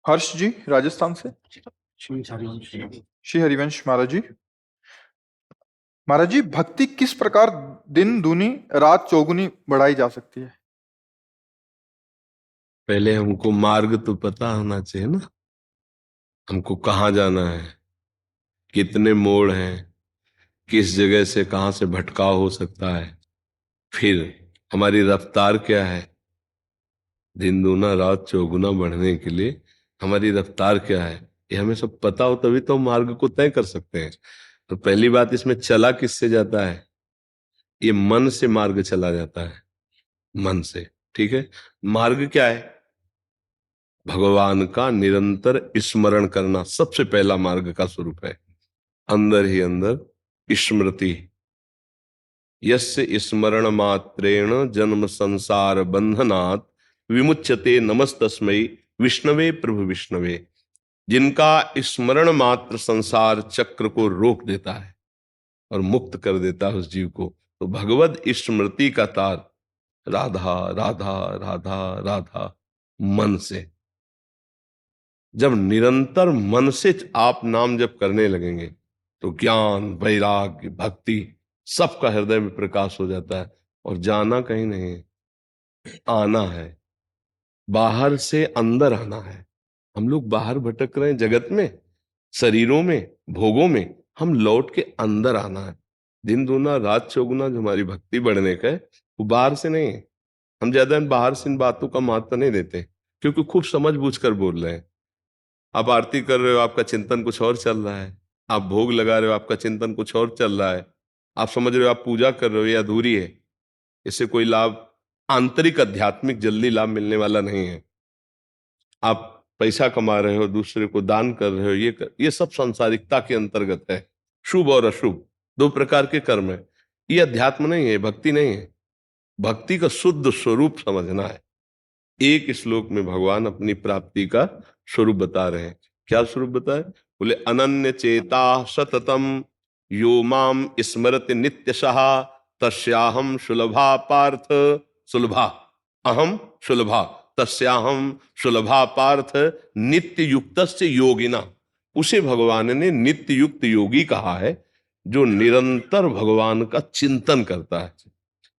हर्ष जी राजस्थान से। श्री हरिवंश महाराज जी। महाराज जी, भक्ति किस प्रकार दिन दूनी रात चौगुनी बढ़ाई जा सकती है? पहले हमको मार्ग तो पता होना चाहिए ना, हमको कहाँ जाना है, कितने मोड़ हैं, किस जगह से कहाँ से भटकाव हो सकता है, फिर हमारी रफ्तार क्या है। दिन दूना रात चौगुना बढ़ने के लिए हमारी रफ्तार क्या है, ये हमें सब पता हो तभी तो हम मार्ग को तय कर सकते हैं। तो पहली बात, इसमें चला किससे जाता है? ये मन से मार्ग चला जाता है, मन से। ठीक है, मार्ग क्या है? भगवान का निरंतर स्मरण करना सबसे पहला मार्ग का स्वरूप है। अंदर ही अंदर स्मृति, यस्य स्मरण मात्रेण जन्म संसार बंधनात् विमुच्यते नमस्तस्मै विष्णवे प्रभु विष्णवे। जिनका स्मरण मात्र संसार चक्र को रोक देता है और मुक्त कर देता है उस जीव को, तो भगवत स्मृति का तार राधा राधा राधा राधा मन से। जब निरंतर मन से आप नाम जप करने लगेंगे तो ज्ञान वैराग्य भक्ति सबका हृदय में प्रकाश हो जाता है। और जाना कहीं नहीं है, आना है, बाहर से अंदर आना है। हम लोग बाहर भटक रहे हैं जगत में, शरीरों में, भोगों में। हम लौट के अंदर आना है। दिन दूना रात चौगुना जो हमारी भक्ति बढ़ने का है वो बाहर से नहीं है। हम ज्यादा बाहर से इन बातों का महत्व नहीं देते क्योंकि खूब समझ बूझ कर बोल रहे हैं। आप आरती कर रहे हो, आपका चिंतन कुछ और चल रहा है। आप भोग लगा रहे हो, आपका चिंतन कुछ और चल रहा है। आप समझ रहे हो आप पूजा कर रहे हो, ये अधूरी है, इससे कोई लाभ, आंतरिक आध्यात्मिक जल्दी लाभ मिलने वाला नहीं है। आप पैसा कमा रहे हो, दूसरे को दान कर रहे हो, ये सब सांसारिकता के अंतर्गत है। शुभ और अशुभ दो प्रकार के कर्म है। ये अध्यात्म नहीं है, भक्ति नहीं है। भक्ति का शुद्ध स्वरूप समझना है। एक श्लोक में भगवान अपनी प्राप्ति का स्वरूप बता रहे हैं। क्या स्वरूप बताए? बोले अनन्य चेता सततम यो माम स्मरति नित्यशः तस्याहम सुलभा पार्थ सुलभा, अहम सुलभा तस्याहम सुलभा पार्थ नित्य युक्तस्य योगिना। उसे भगवान ने नित्य युक्त योगी कहा है, जो निरंतर भगवान का चिंतन करता है।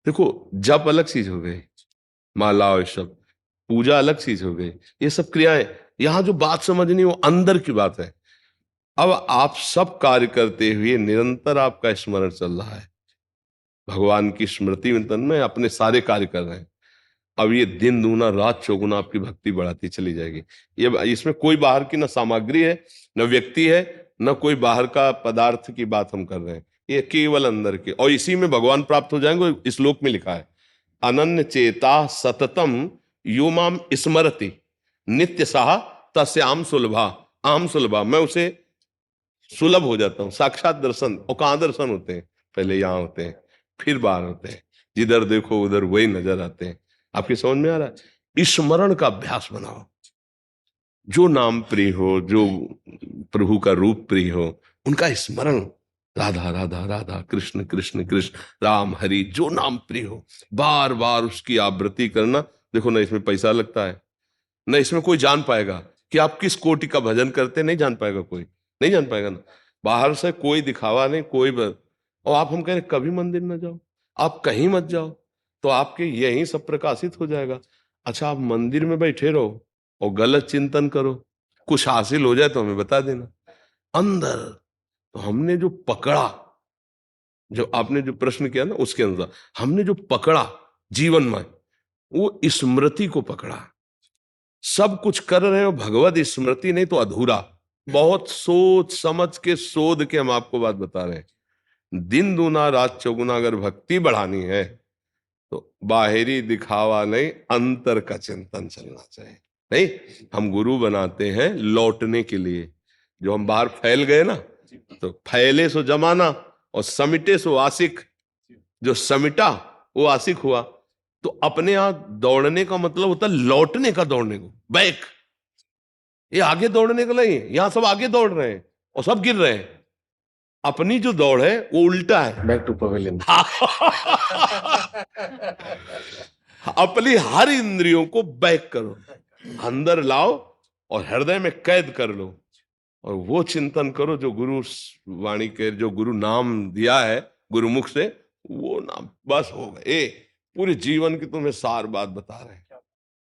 देखो, जप अलग चीज हो गई, माला और सब, पूजा अलग चीज हो गई, ये सब क्रियाएं। यहां जो बात समझनी वो अंदर की बात है। अब आप सब कार्य करते हुए निरंतर आपका स्मरण चल रहा है, भगवान की स्मृति में तन में अपने सारे कार्य कर रहे हैं। अब ये दिन दूना रात चौगुना आपकी भक्ति बढ़ाती चली जाएगी। ये इसमें कोई बाहर की ना सामग्री है, न व्यक्ति है, न कोई बाहर का पदार्थ की बात हम कर रहे हैं। ये केवल अंदर के, और इसी में भगवान प्राप्त हो जाएंगे। इस श्लोक में लिखा है अनन्य चेता सततम यो माम स्मरति नित्य साह तस्याम सुलभा, आम सुलभा, मैं उसे सुलभ हो जाता हूं। साक्षात दर्शन। और कहां दर्शन होते हैं? पहले यहां होते हैं, फिर बाहर होते हैं। जिधर देखो उधर वही नजर आते हैं। आपकी समझ में आ रहा है? स्मरण का अभ्यास बनाओ। जो नाम प्रिय हो, जो प्रभु का रूप प्रिय हो, उनका स्मरण, राधा राधा राधा कृष्ण कृष्ण कृष्ण राम हरि, जो नाम प्रिय हो बार बार उसकी आवृत्ति करना। देखो ना, इसमें पैसा लगता है, ना इसमें कोई जान पाएगा कि आप किस कोटि का भजन करते, नहीं जान पाएगा कोई, नहीं जान पाएगा ना। बाहर से कोई दिखावा नहीं, और आप हम कह रहे कभी मंदिर न जाओ, आप कहीं मत जाओ, तो आपके यही सब प्रकाशित हो जाएगा। अच्छा, आप मंदिर में बैठे रहो और गलत चिंतन करो, कुछ हासिल हो जाए तो हमें बता देना। अंदर तो हमने जो पकड़ा, जो आपने जो प्रश्न किया ना उसके अनुसार, हमने जो पकड़ा जीवन में, वो स्मृति को पकड़ा। सब कुछ कर रहे हो, भगवत स्मृति नहीं तो अधूरा। बहुत सोच समझ के शोध के हम आपको बात बता रहे हैं। दिन दूना रात चौगुना अगर भक्ति बढ़ानी है तो बाहरी दिखावा नहीं, अंतर का चिंतन चलना चाहिए। नहीं, हम गुरु बनाते हैं लौटने के लिए। जो हम बाहर फैल गए ना, तो फैले सो जमाना और समिटे सो आशिक। जो समिटा वो आशिक हुआ। तो अपने यहां दौड़ने का मतलब होता है लौटने का, दौड़ने को बैक। ये आगे दौड़ने का नहीं, यहां सब आगे दौड़ रहे हैं और सब गिर रहे हैं। अपनी जो दौड़ है वो उल्टा है, बैक टू पवेलियन। अपनी हर इंद्रियों को बैक करो, अंदर लाओ, और हृदय में कैद कर लो और वो चिंतन करो जो गुरु वाणी के, जो गुरु नाम दिया है गुरुमुख से, वो नाम बस हो गए। पूरे जीवन की तुम्हें सार बात बता रहे हैं।